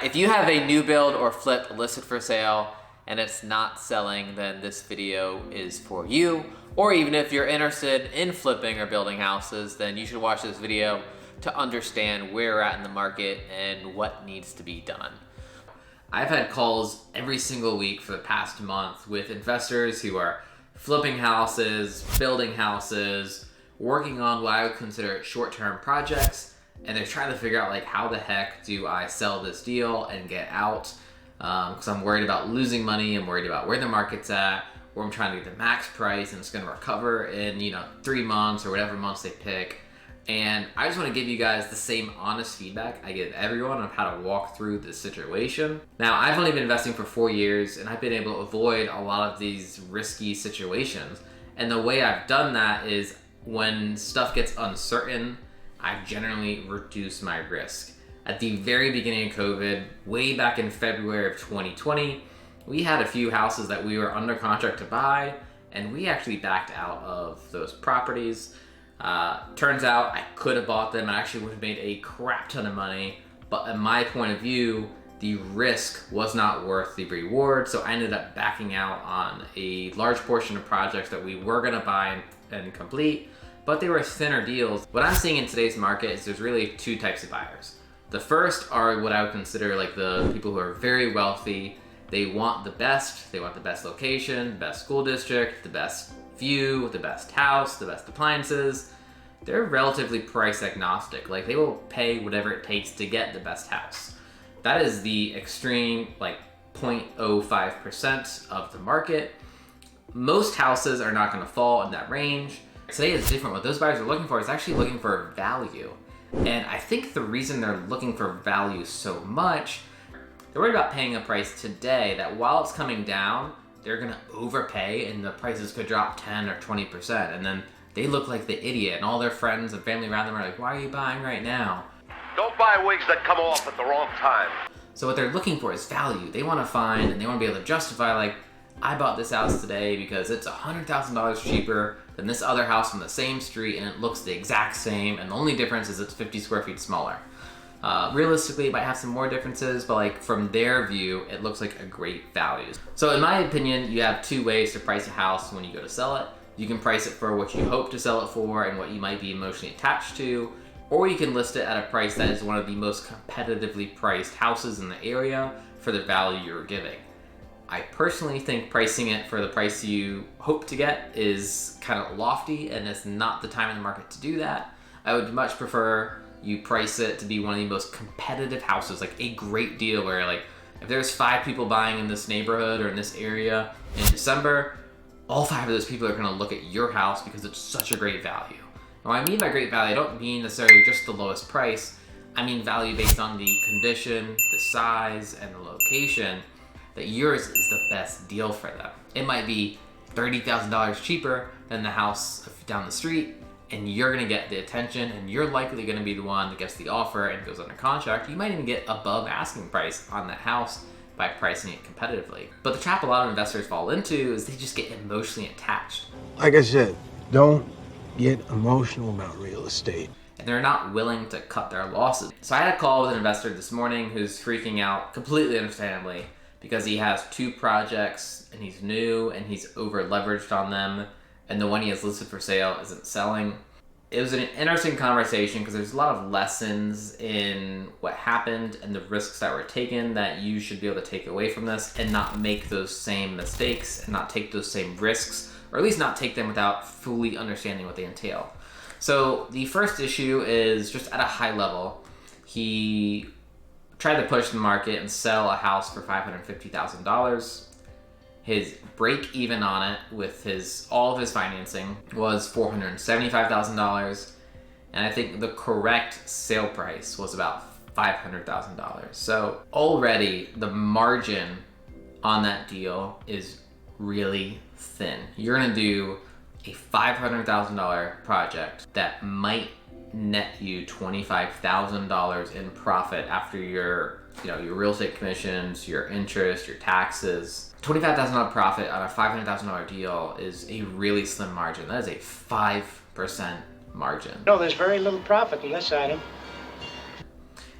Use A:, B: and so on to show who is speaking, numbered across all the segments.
A: If you have a new build or flip listed for sale and it's not selling, then this video is for you. Or even if you're interested in flipping or building houses, then you should watch this video to understand where we're at in the market and what needs to be done. I've had calls every single week for the past month with investors who are flipping houses, building houses, working on what I would consider short-term projects, and they're trying to figure out, like, how the heck do I sell this deal and get out? Because I'm worried about losing money, I'm worried about where the market's at, or I'm trying to get the max price and it's going to recover in 3 months or whatever months they pick. And I just want to give you guys the same honest feedback I give everyone on how to walk through this situation. Now, I've only been investing for 4 years and I've been able to avoid a lot of these risky situations. And the way I've done that is when stuff gets uncertain, I generally reduce my risk. At the very beginning of COVID, way back in February of 2020, we had a few houses that we were under contract to buy, and we actually backed out of those properties. Turns out I could have bought them and actually would have made a crap ton of money, but in my point of view, the risk was not worth the reward, so I ended up backing out on a large portion of projects that we were gonna buy and complete, but they were thinner deals. What I'm seeing in today's market is there's really two types of buyers. The first are what I would consider like the people who are very wealthy. They want the best location, the best school district, the best view, the best house, the best appliances. They're relatively price agnostic. Like, they will pay whatever it takes to get the best house. That is the extreme, like 0.05% of the market. Most houses are not gonna fall in that range. Today is different. What those buyers are looking for is actually looking for value. And I think the reason they're looking for value so much, they're worried about paying a price today that while it's coming down, they're gonna overpay and the prices could drop 10 or 20%. And then they look like the idiot and all their friends and family around them are like, why are you buying right now?
B: Don't buy wigs that come off at the wrong time.
A: So what they're looking for is value. They wanna find and they wanna be able to justify, like, I bought this house today because it's $100,000 cheaper than this other house on the same street and it looks the exact same, and the only difference is it's 50 square feet smaller. Realistically, it might have some more differences, but like from their view, it looks like a great value. So in my opinion, you have two ways to price a house when you go to sell it. You can price it for what you hope to sell it for and what you might be emotionally attached to, or you can list it at a price that is one of the most competitively priced houses in the area for the value you're giving. I personally think pricing it for the price you hope to get is kind of lofty, and it's not the time in the market to do that. I would much prefer you price it to be one of the most competitive houses, like a great deal where, like, if there's 5 people buying in this neighborhood or in this area in December, all 5 of those people are gonna look at your house because it's such a great value. And what I mean by great value, I don't mean necessarily just the lowest price. I mean value based on the condition, the size, and the location, that yours is the best deal for them. It might be $30,000 cheaper than the house down the street, and you're gonna get the attention, and you're likely gonna be the one that gets the offer and goes under contract. You might even get above asking price on that house by pricing it competitively. But the trap a lot of investors fall into is they just get emotionally attached.
C: Like I said, don't get emotional about real estate.
A: And they're not willing to cut their losses. So I had a call with an investor this morning who's freaking out, completely understandably, because he has 2 projects and he's new and he's over leveraged on them, and the one he has listed for sale isn't selling. It was an interesting conversation because there's a lot of lessons in what happened and the risks that were taken that you should be able to take away from this and not make those same mistakes and not take those same risks, or at least not take them without fully understanding what they entail. So the first issue is just at a high level. He tried to push the market and sell a house for $550,000. His break even on it with all of his financing was $475,000, and I think the correct sale price was about $500,000. So already the margin on that deal is really thin. You're gonna do a $500,000 project that might net you $25,000 in profit after your real estate commissions, your interest, your taxes. $25,000 profit on a $500,000 deal is a really slim margin. That is a 5% margin.
D: No, there's very little profit in this item.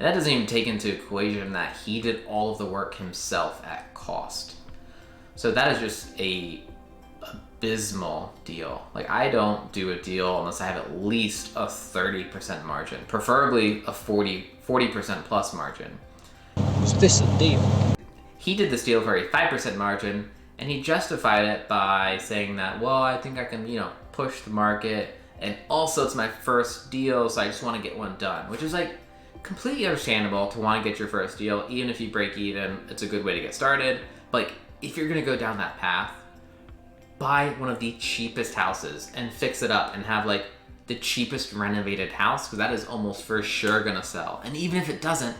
A: And that doesn't even take into equation that he did all of the work himself at cost. So that is just a abysmal deal. Like, I don't do a deal unless I have at least a 30% margin, preferably a 40% plus margin.
C: Was this a deal?
A: He did this deal for a 5% margin, and he justified it by saying that, well, I think I can, push the market, and also it's my first deal, so I just want to get one done, which is like completely understandable to want to get your first deal. Even if you break even, it's a good way to get started. But like, if you're gonna go down that path, buy one of the cheapest houses and fix it up and have like the cheapest renovated house, because that is almost for sure gonna sell. And even if it doesn't,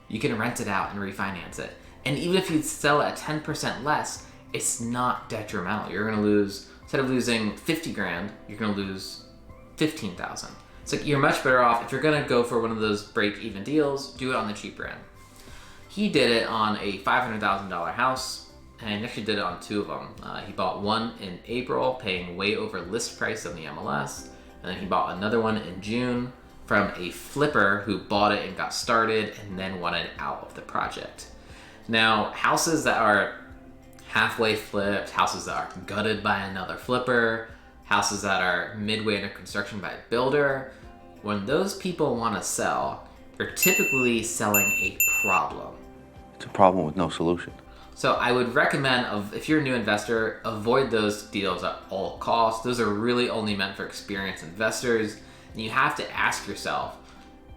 A: you can rent it out and refinance it. And even if you sell it at 10% less, it's not detrimental. You're gonna lose, instead of losing 50 grand, you're gonna lose 15,000. It's like, you're much better off, if you're gonna go for one of those break-even deals, do it on the cheaper end. He did it on a $500,000 house, and he actually did it on two of them. He bought one in April, paying way over list price on the MLS, and then he bought another one in June from a flipper who bought it and got started and then wanted out of the project. Now, houses that are halfway flipped, houses that are gutted by another flipper, houses that are midway under construction by a builder, when those people want to sell, they're typically selling a problem.
D: It's a problem with no solution.
A: So I would recommend, if you're a new investor, avoid those deals at all costs. Those are really only meant for experienced investors. And you have to ask yourself,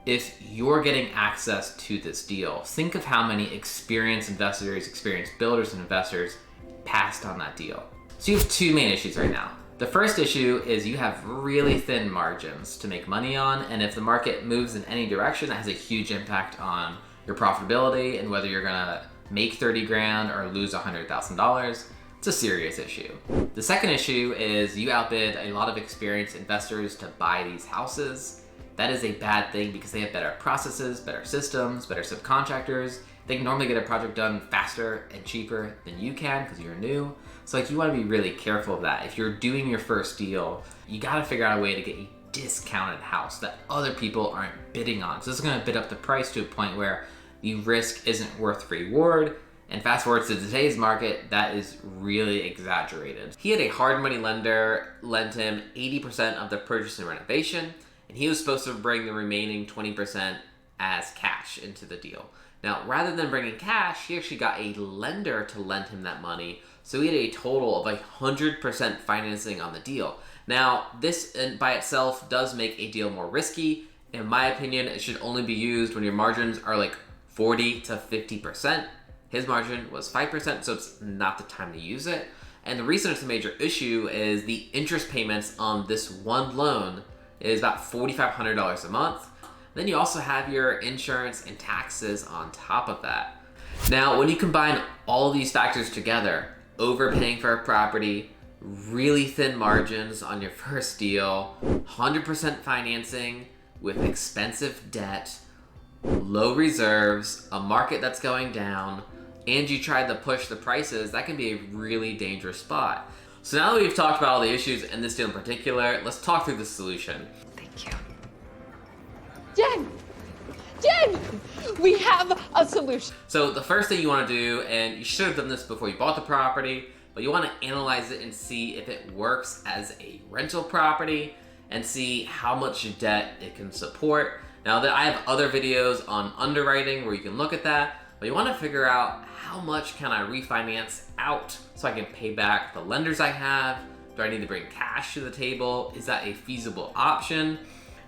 A: if you're getting access to this deal, think of how many experienced investors, experienced builders and investors passed on that deal. So you have two main issues right now. The first issue is you have really thin margins to make money on, and if the market moves in any direction, that has a huge impact on your profitability and whether you're gonna make 30 grand or lose $100,000. It's a serious issue. The second issue is you outbid a lot of experienced investors to buy these houses. That is a bad thing because they have better processes, better systems, better subcontractors. They can normally get a project done faster and cheaper than you can because you're new. So like, you want to be really careful of that. If you're doing your first deal, you got to figure out a way to get a discounted house that other people aren't bidding on. So this is going to bid up the price to a point where the risk isn't worth reward. And fast forward to today's market, that is really exaggerated. He had a hard money lender lend him 80% of the purchase and renovation, and he was supposed to bring the remaining 20% as cash into the deal. Now, rather than bringing cash, he actually got a lender to lend him that money, so he had a total of 100% financing on the deal. Now, this by itself does make a deal more risky. In my opinion, it should only be used when your margins are like 40 to 50%. His margin was 5%, so it's not the time to use it. And the reason it's a major issue is the interest payments on this one loan is about $4,500 a month. Then you also have your insurance and taxes on top of that. Now, when you combine all these factors together, overpaying for a property, really thin margins on your first deal, 100% financing with expensive debt, low reserves, a market that's going down, and you tried to push the prices, that can be a really dangerous spot. So now that we've talked about all the issues in this deal in particular, let's talk through the solution.
E: Thank you. Jen, we have a solution.
A: So the first thing you want to do, and you should have done this before you bought the property, but you want to analyze it and see if it works as a rental property and see how much debt it can support. Now, I have other videos on underwriting where you can look at that, but you want to figure out how much can I refinance out so I can pay back the lenders I have. Do I need to bring cash to the table? Is that a feasible option?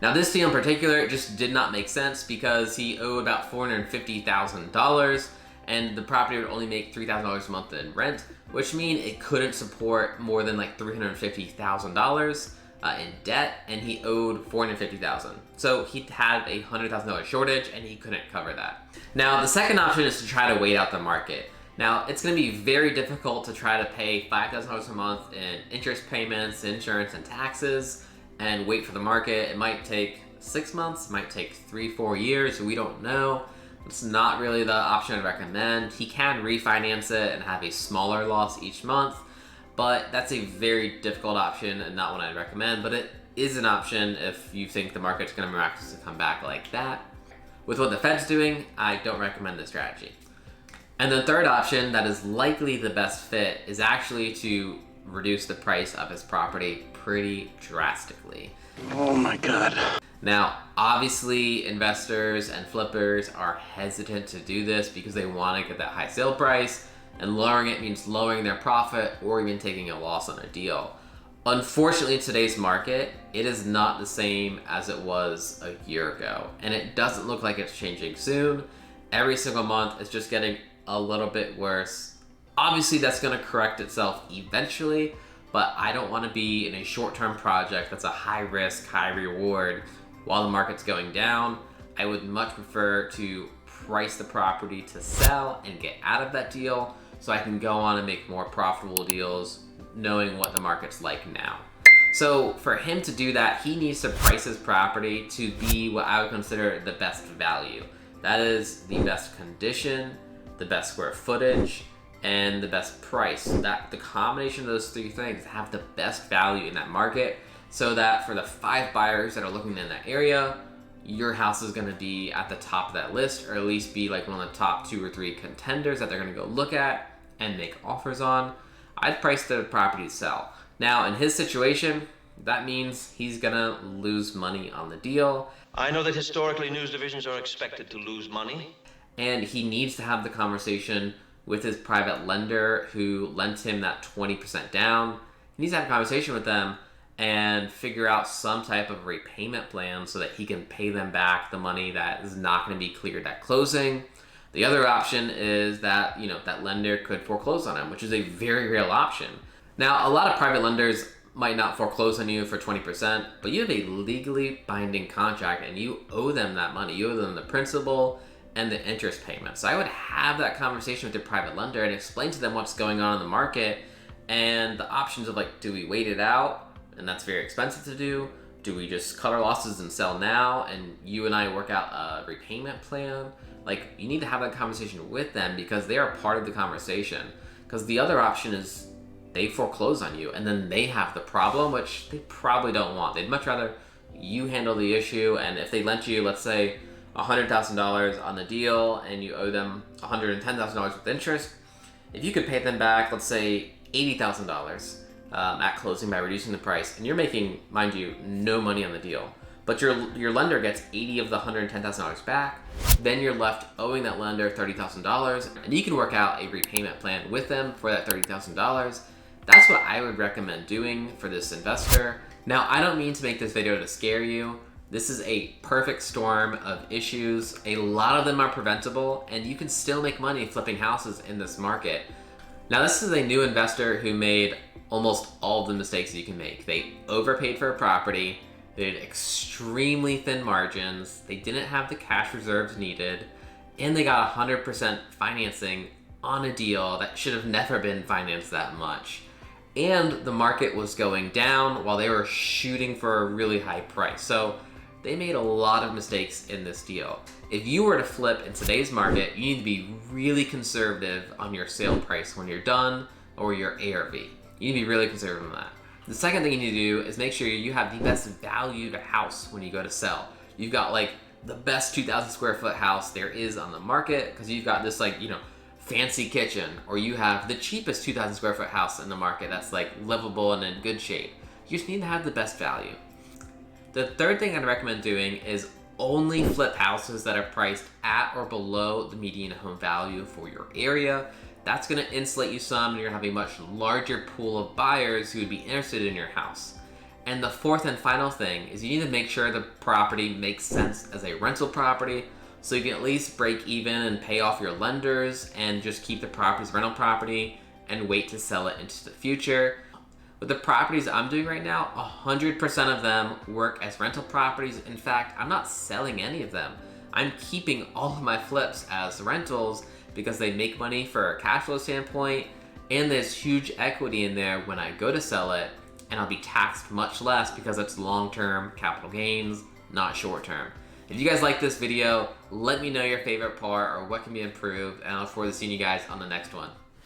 A: Now, this deal in particular just did not make sense because he owed about $450,000 and the property would only make $3,000 a month in rent, which means it couldn't support more than like $350,000 in debt, and he owed $450,000. So he had a $100,000 shortage and he couldn't cover that. Now, the second option is to try to wait out the market. Now, it's gonna be very difficult to try to pay $5,000 a month in interest payments, insurance, and taxes, and wait for the market. It might take 6 months, might take 3-4 years, we don't know. It's not really the option I'd recommend. He can refinance it and have a smaller loss each month, but that's a very difficult option and not one I'd recommend, but it is an option if you think the market's gonna miraculously come back like that. With what the Fed's doing, I don't recommend this strategy. And the third option that is likely the best fit is actually to reduce the price of his property pretty drastically.
C: Oh my God.
A: Now, obviously, investors and flippers are hesitant to do this because they want to get that high sale price, and lowering it means lowering their profit or even taking a loss on a deal. Unfortunately, in today's market, it is not the same as it was a year ago, and it doesn't look like it's changing soon. Every single month, it's just getting a little bit worse. Obviously, that's going to correct itself eventually, but I don't want to be in a short-term project that's a high risk, high reward while the market's going down. I would much prefer to price the property to sell and get out of that deal so I can go on and make more profitable deals knowing what the market's like now. So for him to do that, he needs to price his property to be what I would consider the best value. That is the best condition, the best square footage, and the best price. That the combination of those three things have the best value in that market, so that for the 5 buyers that are looking in that area, your house is gonna be at the top of that list, or at least be like one of the top 2 or 3 contenders that they're gonna go look at and make offers on. I'd price the property to sell. Now, in his situation, that means he's gonna lose money on the deal.
F: I know that historically news divisions are expected to lose money.
A: And he needs to have the conversation with his private lender who lent him that 20% down. He needs to have a conversation with them and figure out some type of repayment plan so that he can pay them back the money that is not going to be cleared at closing. The other option is that, that lender could foreclose on him, which is a very real option. Now, a lot of private lenders might not foreclose on you for 20%, but you have a legally binding contract and you owe them that money. You owe them the principal and the interest payment. So I would have that conversation with your private lender and explain to them what's going on in the market and the options of do we wait it out? And that's very expensive to do. Do we just cut our losses and sell now and you and I work out a repayment plan? You need to have that conversation with them because they are part of the conversation. Because the other option is they foreclose on you and then they have the problem, which they probably don't want. They'd much rather you handle the issue, and if they lent you, let's say, $100,000 on the deal and you owe them $110,000 with interest, if you could pay them back, let's say $80,000 at closing by reducing the price, and you're making, mind you, no money on the deal, but your lender gets 80 of the $110,000 back, then you're left owing that lender $30,000, and you can work out a repayment plan with them for that $30,000. That's what I would recommend doing for this investor. Now, I don't mean to make this video to scare you. This is a perfect storm of issues. A lot of them are preventable, and you can still make money flipping houses in this market. Now, this is a new investor who made almost all of the mistakes you can make. They overpaid for a property, they did extremely thin margins, they didn't have the cash reserves needed, and they got 100% financing on a deal that should have never been financed that much. And the market was going down while they were shooting for a really high price. So they made a lot of mistakes in this deal. If you were to flip in today's market, you need to be really conservative on your sale price when you're done, or your ARV. You need to be really conservative on that. The second thing you need to do is make sure you have the best valued house when you go to sell. You've got the best 2,000 square foot house there is on the market, because you've got this fancy kitchen, or you have the cheapest 2,000 square foot house in the market that's livable and in good shape. You just need to have the best value. The third thing I'd recommend doing is only flip houses that are priced at or below the median home value for your area. That's gonna insulate you some, and you're gonna have a much larger pool of buyers who would be interested in your house. And the fourth and final thing is you need to make sure the property makes sense as a rental property, so you can at least break even and pay off your lenders and just keep the property as rental property and wait to sell it into the future. With the properties I'm doing right now, 100% of them work as rental properties. In fact, I'm not selling any of them. I'm keeping all of my flips as rentals because they make money for a cash flow standpoint, and there's huge equity in there when I go to sell it, and I'll be taxed much less because it's long-term capital gains, not short-term. If you guys like this video, let me know your favorite part or what can be improved, and I look forward to seeing you guys on the next one.